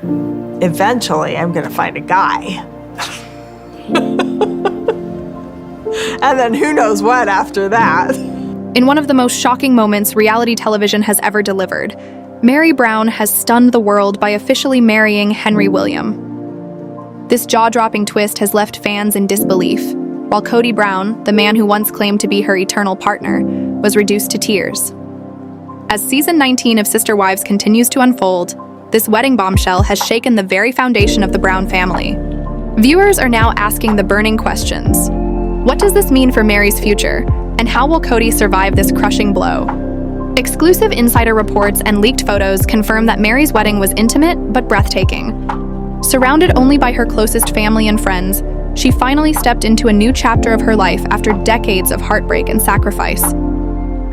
eventually I'm going to find a guy. And then who knows what after that. In one of the most shocking moments reality television has ever delivered, Meri Brown has stunned the world by officially marrying Henry William. This jaw-dropping twist has left fans in disbelief, while Kody Brown, the man who once claimed to be her eternal partner, was reduced to tears. As season 19 of Sister Wives continues to unfold, this wedding bombshell has shaken the very foundation of the Brown family. Viewers are now asking the burning questions. What does this mean for Meri's future, and how will Kody survive this crushing blow? Exclusive insider reports and leaked photos confirm that Meri's wedding was intimate but breathtaking. Surrounded only by her closest family and friends, she finally stepped into a new chapter of her life after decades of heartbreak and sacrifice.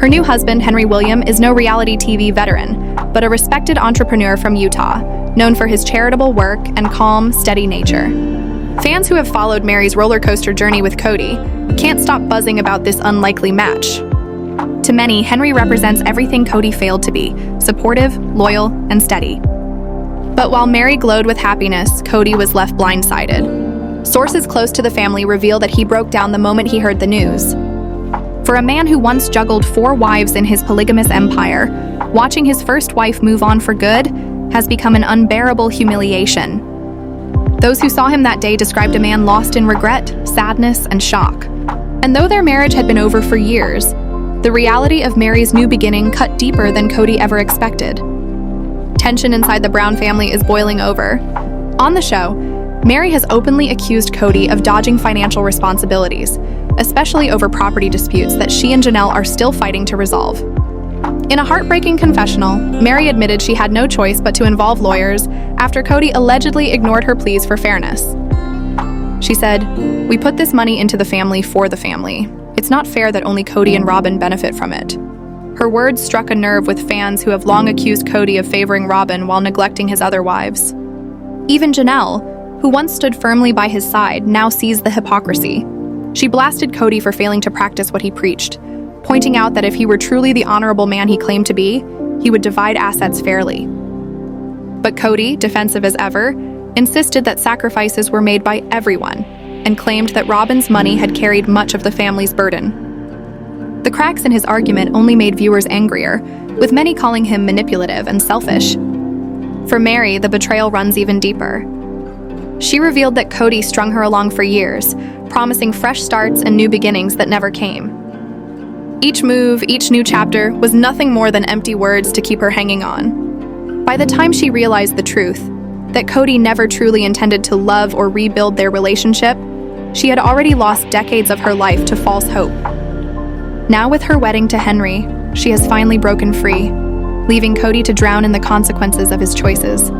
Her new husband, Henry William, is no reality TV veteran, but a respected entrepreneur from Utah, known for his charitable work and calm, steady nature. Fans who have followed Meri's roller coaster journey with Kody can't stop buzzing about this unlikely match. To many, Henry represents everything Kody failed to be: supportive, loyal, and steady. But while Meri glowed with happiness, Kody was left blindsided. Sources close to the family reveal that he broke down the moment he heard the news. For a man who once juggled 4 wives in his polygamous empire, watching his first wife move on for good has become an unbearable humiliation. Those who saw him that day described a man lost in regret, sadness, and shock. And though their marriage had been over for years, the reality of Meri's new beginning cut deeper than Kody ever expected. Tension inside the Brown family is boiling over. On the show, Meri has openly accused Kody of dodging financial responsibilities, especially over property disputes that she and Janelle are still fighting to resolve. In a heartbreaking confessional, Meri admitted she had no choice but to involve lawyers after Kody allegedly ignored her pleas for fairness. She said, "We put this money into the family for the family. It's not fair that only Kody and Robyn benefit from it." Her words struck a nerve with fans who have long accused Kody of favoring Robyn while neglecting his other wives. Even Janelle, who once stood firmly by his side, now sees the hypocrisy. She blasted Kody for failing to practice what he preached, pointing out that if he were truly the honorable man he claimed to be, he would divide assets fairly. But Kody, defensive as ever, insisted that sacrifices were made by everyone, and claimed that Robyn's money had carried much of the family's burden. The cracks in his argument only made viewers angrier, with many calling him manipulative and selfish. For Meri, the betrayal runs even deeper. She revealed that Kody strung her along for years, promising fresh starts and new beginnings that never came. Each move, each new chapter, was nothing more than empty words to keep her hanging on. By the time she realized the truth, that Kody never truly intended to love or rebuild their relationship, she had already lost decades of her life to false hope. Now with her wedding to Henry, she has finally broken free, leaving Kody to drown in the consequences of his choices.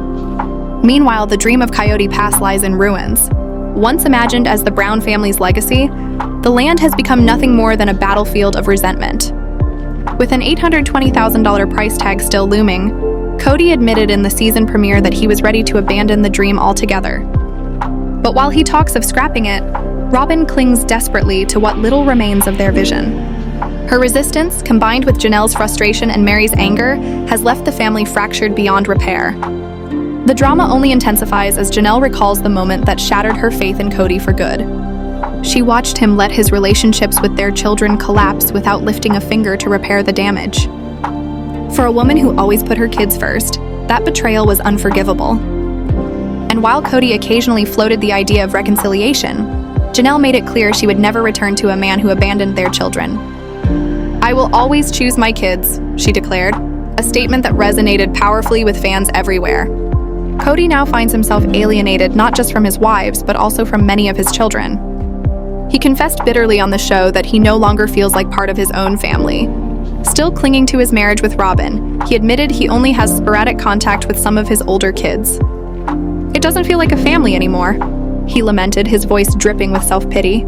Meanwhile, the dream of Coyote Pass lies in ruins. Once imagined as the Brown family's legacy, the land has become nothing more than a battlefield of resentment. With an $820,000 price tag still looming, Kody admitted in the season premiere that he was ready to abandon the dream altogether. But while he talks of scrapping it, Robyn clings desperately to what little remains of their vision. Her resistance, combined with Janelle's frustration and Meri's anger, has left the family fractured beyond repair. The drama only intensifies as Janelle recalls the moment that shattered her faith in Kody for good. She watched him let his relationships with their children collapse without lifting a finger to repair the damage. For a woman who always put her kids first, that betrayal was unforgivable. And while Kody occasionally floated the idea of reconciliation, Janelle made it clear she would never return to a man who abandoned their children. "I will always choose my kids," she declared, a statement that resonated powerfully with fans everywhere. Kody now finds himself alienated not just from his wives, but also from many of his children. He confessed bitterly on the show that he no longer feels like part of his own family. Still clinging to his marriage with Robyn, he admitted he only has sporadic contact with some of his older kids. "It doesn't feel like a family anymore," he lamented, his voice dripping with self-pity.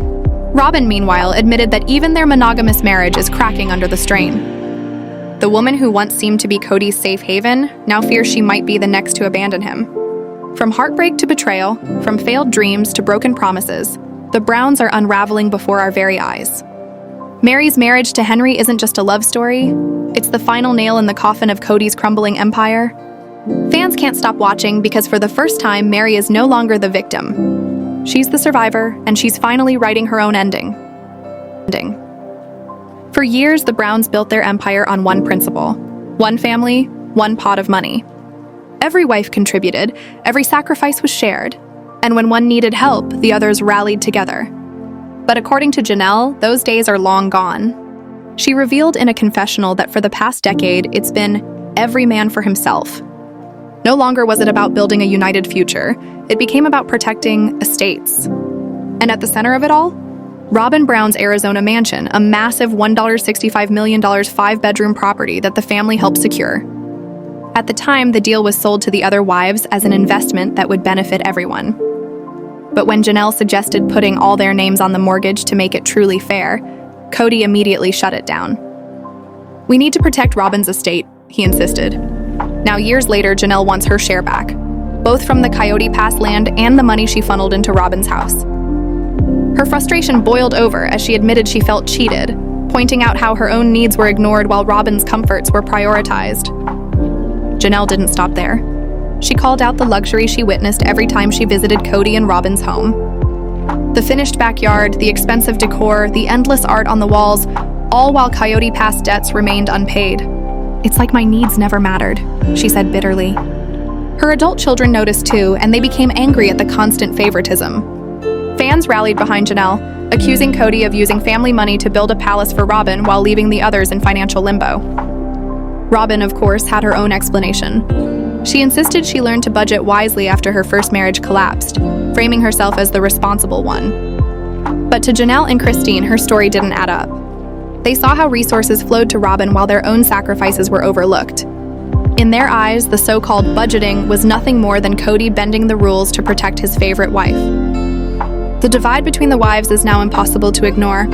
Robyn, meanwhile, admitted that even their monogamous marriage is cracking under the strain. The woman who once seemed to be Kody's safe haven now fears she might be the next to abandon him. From heartbreak to betrayal, from failed dreams to broken promises, the Browns are unraveling before our very eyes. Meri's marriage to Henry isn't just a love story, it's the final nail in the coffin of Kody's crumbling empire. Fans can't stop watching because for the first time, Meri is no longer the victim. She's the survivor, and she's finally writing her own ending. For years, the Browns built their empire on one principle: one family, one pot of money. Every wife contributed, every sacrifice was shared, and when one needed help, the others rallied together. But according to Janelle, those days are long gone. She revealed in a confessional that for the past decade, it's been every man for himself. No longer was it about building a united future, it became about protecting estates. And at the center of it all, Robyn Brown's Arizona mansion, a massive $1.65 million 5-bedroom property that the family helped secure. At the time, the deal was sold to the other wives as an investment that would benefit everyone. But when Janelle suggested putting all their names on the mortgage to make it truly fair, Kody immediately shut it down. "We need to protect Robyn's estate," he insisted. Now, years later, Janelle wants her share back, both from the Coyote Pass land and the money she funneled into Robyn's house. Her frustration boiled over as she admitted she felt cheated, pointing out how her own needs were ignored while Robyn's comforts were prioritized. Janelle didn't stop there. She called out the luxury she witnessed every time she visited Kody and Robyn's home. The finished backyard, the expensive decor, the endless art on the walls, all while Coyote Pass debts remained unpaid. "It's like my needs never mattered," she said bitterly. Her adult children noticed too, and they became angry at the constant favoritism. Fans rallied behind Janelle, accusing Kody of using family money to build a palace for Robyn while leaving the others in financial limbo. Robyn, of course, had her own explanation. She insisted she learned to budget wisely after her first marriage collapsed, framing herself as the responsible one. But to Janelle and Christine, her story didn't add up. They saw how resources flowed to Robyn while their own sacrifices were overlooked. In their eyes, the so-called budgeting was nothing more than Kody bending the rules to protect his favorite wife. The divide between the wives is now impossible to ignore.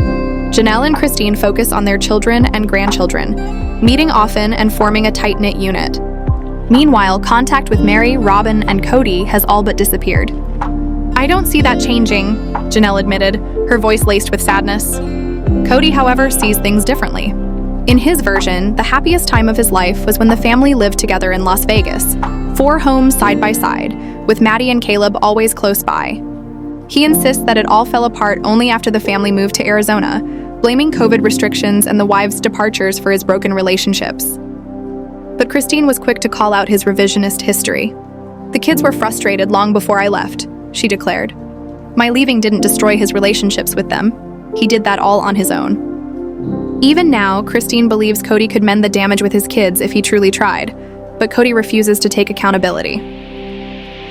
Janelle and Christine focus on their children and grandchildren, meeting often and forming a tight-knit unit. Meanwhile, contact with Meri, Robyn, and Kody has all but disappeared. "I don't see that changing," Janelle admitted, her voice laced with sadness. Kody, however, sees things differently. In his version, the happiest time of his life was when the family lived together in Las Vegas, 4 homes side by side, with Maddie and Caleb always close by. He insists that it all fell apart only after the family moved to Arizona, blaming COVID restrictions and the wives' departures for his broken relationships. But Christine was quick to call out his revisionist history. "The kids were frustrated long before I left," she declared. "My leaving didn't destroy his relationships with them. He did that all on his own." Even now, Christine believes Kody could mend the damage with his kids if he truly tried, but Kody refuses to take accountability.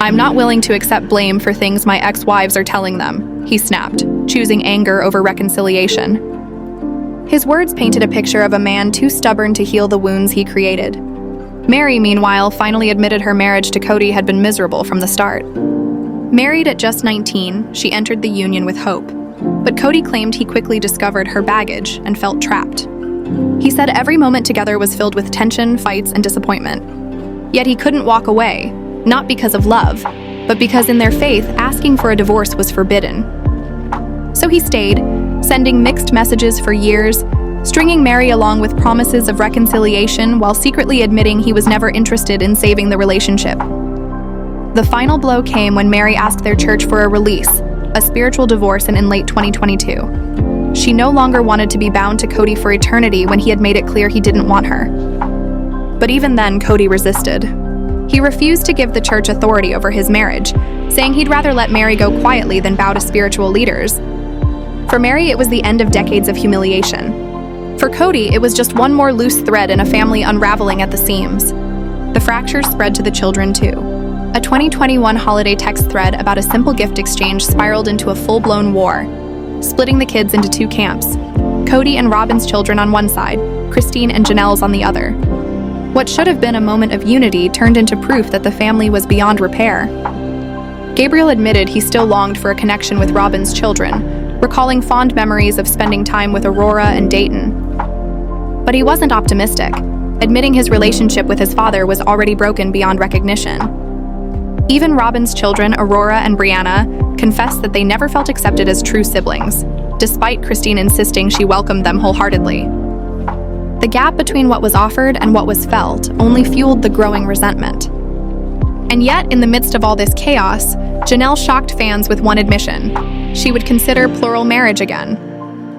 "I'm not willing to accept blame for things my ex-wives are telling them," he snapped, choosing anger over reconciliation. His words painted a picture of a man too stubborn to heal the wounds he created. Meri, meanwhile, finally admitted her marriage to Kody had been miserable from the start. Married at just 19, she entered the union with hope. But Kody claimed he quickly discovered her baggage and felt trapped. He said every moment together was filled with tension, fights, and disappointment. Yet he couldn't walk away, not because of love, but because in their faith, asking for a divorce was forbidden. So he stayed, sending mixed messages for years, stringing Meri along with promises of reconciliation while secretly admitting he was never interested in saving the relationship. The final blow came when Meri asked their church for a release, a spiritual divorce, in late 2022. She no longer wanted to be bound to Kody for eternity when he had made it clear he didn't want her. But even then, Kody resisted. He refused to give the church authority over his marriage, saying he'd rather let Meri go quietly than bow to spiritual leaders. For Meri, it was the end of decades of humiliation. For Kody, it was just one more loose thread in a family unraveling at the seams. The fractures spread to the children, too. A 2021 holiday text thread about a simple gift exchange spiraled into a full-blown war, splitting the kids into 2 camps: Kody and Robyn's children on one side, Christine and Janelle's on the other. What should have been a moment of unity turned into proof that the family was beyond repair. Gabriel admitted he still longed for a connection with Robyn's children, recalling fond memories of spending time with Aurora and Dayton. But he wasn't optimistic, admitting his relationship with his father was already broken beyond recognition. Even Robyn's children, Aurora and Brianna, confessed that they never felt accepted as true siblings, despite Christine insisting she welcomed them wholeheartedly. The gap between what was offered and what was felt only fueled the growing resentment. And yet, in the midst of all this chaos, Janelle shocked fans with one admission. She would consider plural marriage again.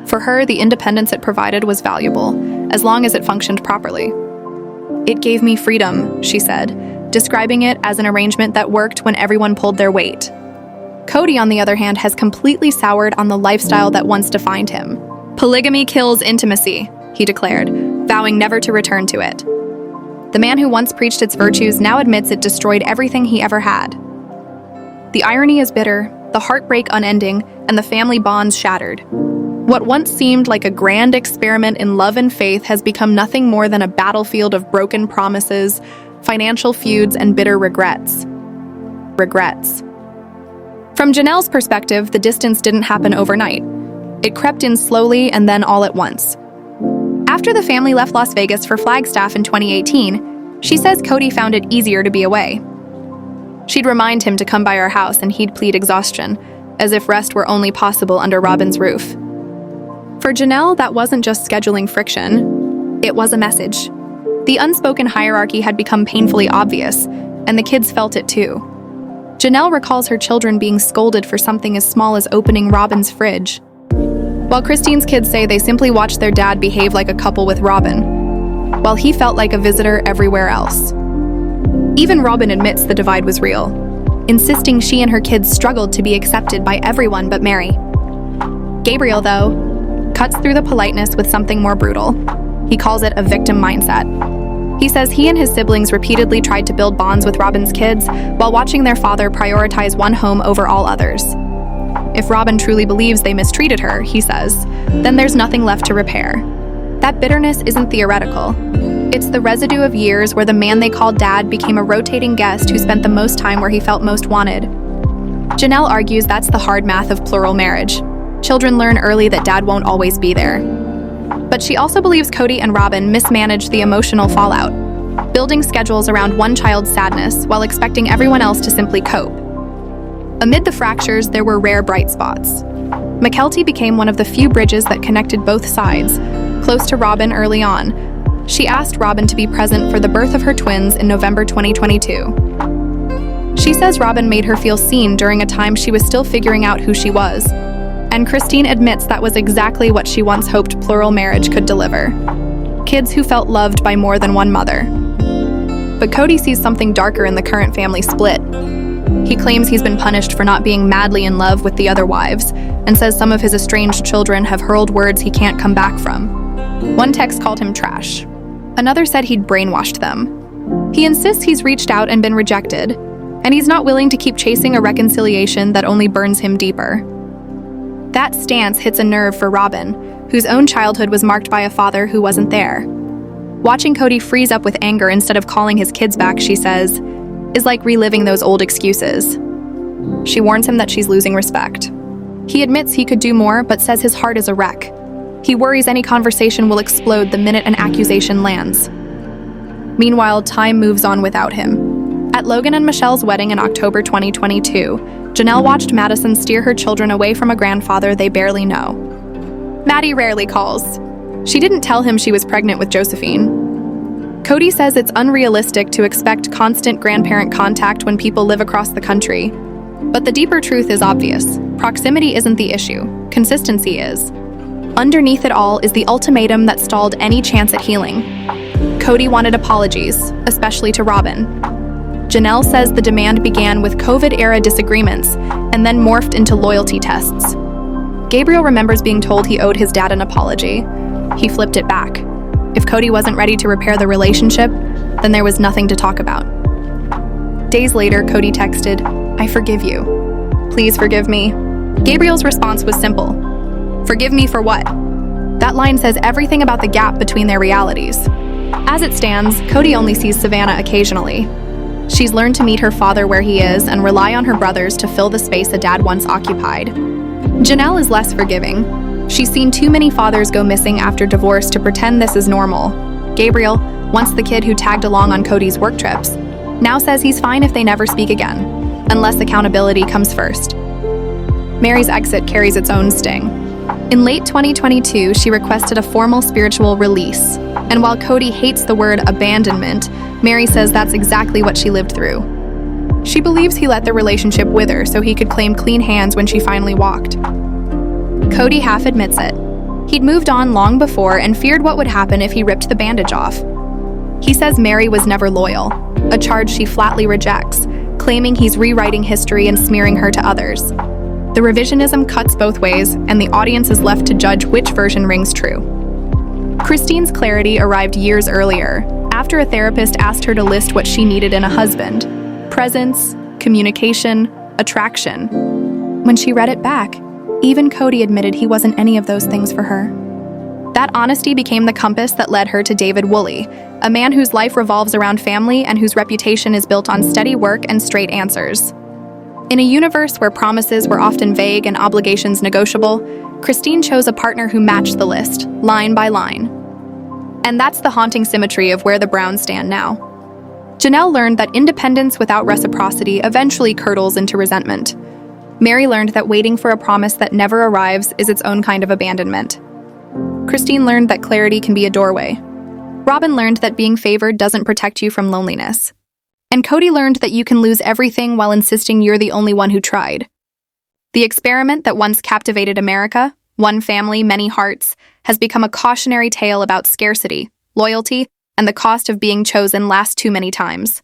For her, the independence it provided was valuable, as long as it functioned properly. "It gave me freedom," she said, describing it as an arrangement that worked when everyone pulled their weight. Kody, on the other hand, has completely soured on the lifestyle that once defined him. "Polygamy kills intimacy," he declared, vowing never to return to it. The man who once preached its virtues now admits it destroyed everything he ever had. The irony is bitter, the heartbreak unending, and the family bonds shattered. What once seemed like a grand experiment in love and faith has become nothing more than a battlefield of broken promises, financial feuds, and bitter regrets. From Janelle's perspective, the distance didn't happen overnight. It crept in slowly and then all at once. After the family left Las Vegas for Flagstaff in 2018, she says Kody found it easier to be away. She'd remind him to come by her house and he'd plead exhaustion, as if rest were only possible under Robyn's roof. For Janelle, that wasn't just scheduling friction, it was a message. The unspoken hierarchy had become painfully obvious, and the kids felt it too. Janelle recalls her children being scolded for something as small as opening Robyn's fridge, while Christine's kids say they simply watched their dad behave like a couple with Robyn, while he felt like a visitor everywhere else. Even Robyn admits the divide was real, insisting she and her kids struggled to be accepted by everyone but Meri. Gabriel, though, cuts through the politeness with something more brutal. He calls it a victim mindset. He says he and his siblings repeatedly tried to build bonds with Robyn's kids while watching their father prioritize one home over all others. If Robyn truly believes they mistreated her, he says, then there's nothing left to repair. That bitterness isn't theoretical. It's the residue of years where the man they called dad became a rotating guest who spent the most time where he felt most wanted. Janelle argues that's the hard math of plural marriage. Children learn early that dad won't always be there. But she also believes Kody and Robyn mismanaged the emotional fallout, building schedules around one child's sadness while expecting everyone else to simply cope. Amid the fractures, there were rare bright spots. Mykelti became one of the few bridges that connected both sides, close to Robyn early on. She asked Robyn to be present for the birth of her twins in November 2022. She says Robyn made her feel seen during a time she was still figuring out who she was. And Christine admits that was exactly what she once hoped plural marriage could deliver. Kids who felt loved by more than one mother. But Kody sees something darker in the current family split. He claims he's been punished for not being madly in love with the other wives, and says some of his estranged children have hurled words he can't come back from. One text called him trash. Another said he'd brainwashed them. He insists he's reached out and been rejected, and he's not willing to keep chasing a reconciliation that only burns him deeper. That stance hits a nerve for Robyn, whose own childhood was marked by a father who wasn't there. Watching Kody freeze up with anger instead of calling his kids back, she says, is like reliving those old excuses. She warns him that she's losing respect. He admits he could do more, but says his heart is a wreck. He worries any conversation will explode the minute an accusation lands. Meanwhile, time moves on without him. At Logan and Michelle's wedding in October 2022, Janelle watched Madison steer her children away from a grandfather they barely know. Maddie rarely calls. She didn't tell him she was pregnant with Josephine. Kody says it's unrealistic to expect constant grandparent contact when people live across the country. But the deeper truth is obvious. Proximity isn't the issue. Consistency is. Underneath it all is the ultimatum that stalled any chance at healing. Kody wanted apologies, especially to Robyn. Janelle says the demand began with COVID-era disagreements and then morphed into loyalty tests. Gabriel remembers being told he owed his dad an apology. He flipped it back. If Kody wasn't ready to repair the relationship, then there was nothing to talk about. Days later, Kody texted, "I forgive you. Please forgive me." Gabriel's response was simple. "Forgive me for what?" That line says everything about the gap between their realities. As it stands, Kody only sees Savannah occasionally. She's learned to meet her father where he is and rely on her brothers to fill the space a dad once occupied. Janelle is less forgiving. She's seen too many fathers go missing after divorce to pretend this is normal. Gabriel, once the kid who tagged along on Kody's work trips, now says he's fine if they never speak again, unless accountability comes first. Meri's exit carries its own sting. In late 2022, she requested a formal spiritual release, and while Kody hates the word abandonment, Meri says that's exactly what she lived through. She believes he let the relationship wither so he could claim clean hands when she finally walked. Kody half admits it. He'd moved on long before and feared what would happen if he ripped the bandage off. He says Meri was never loyal, a charge she flatly rejects, claiming he's rewriting history and smearing her to others. The revisionism cuts both ways, and the audience is left to judge which version rings true. Christine's clarity arrived years earlier, after a therapist asked her to list what she needed in a husband: presence, communication, attraction. When she read it back, even Kody admitted he wasn't any of those things for her. That honesty became the compass that led her to David Woolley, a man whose life revolves around family and whose reputation is built on steady work and straight answers. In a universe where promises were often vague and obligations negotiable, Christine chose a partner who matched the list, line by line. And that's the haunting symmetry of where the Browns stand now. Janelle learned that independence without reciprocity eventually curdles into resentment. Meri learned that waiting for a promise that never arrives is its own kind of abandonment. Christine learned that clarity can be a doorway. Robyn learned that being favored doesn't protect you from loneliness. And Kody learned that you can lose everything while insisting you're the only one who tried. The experiment that once captivated America, one family, many hearts, has become a cautionary tale about scarcity, loyalty, and the cost of being chosen last too many times.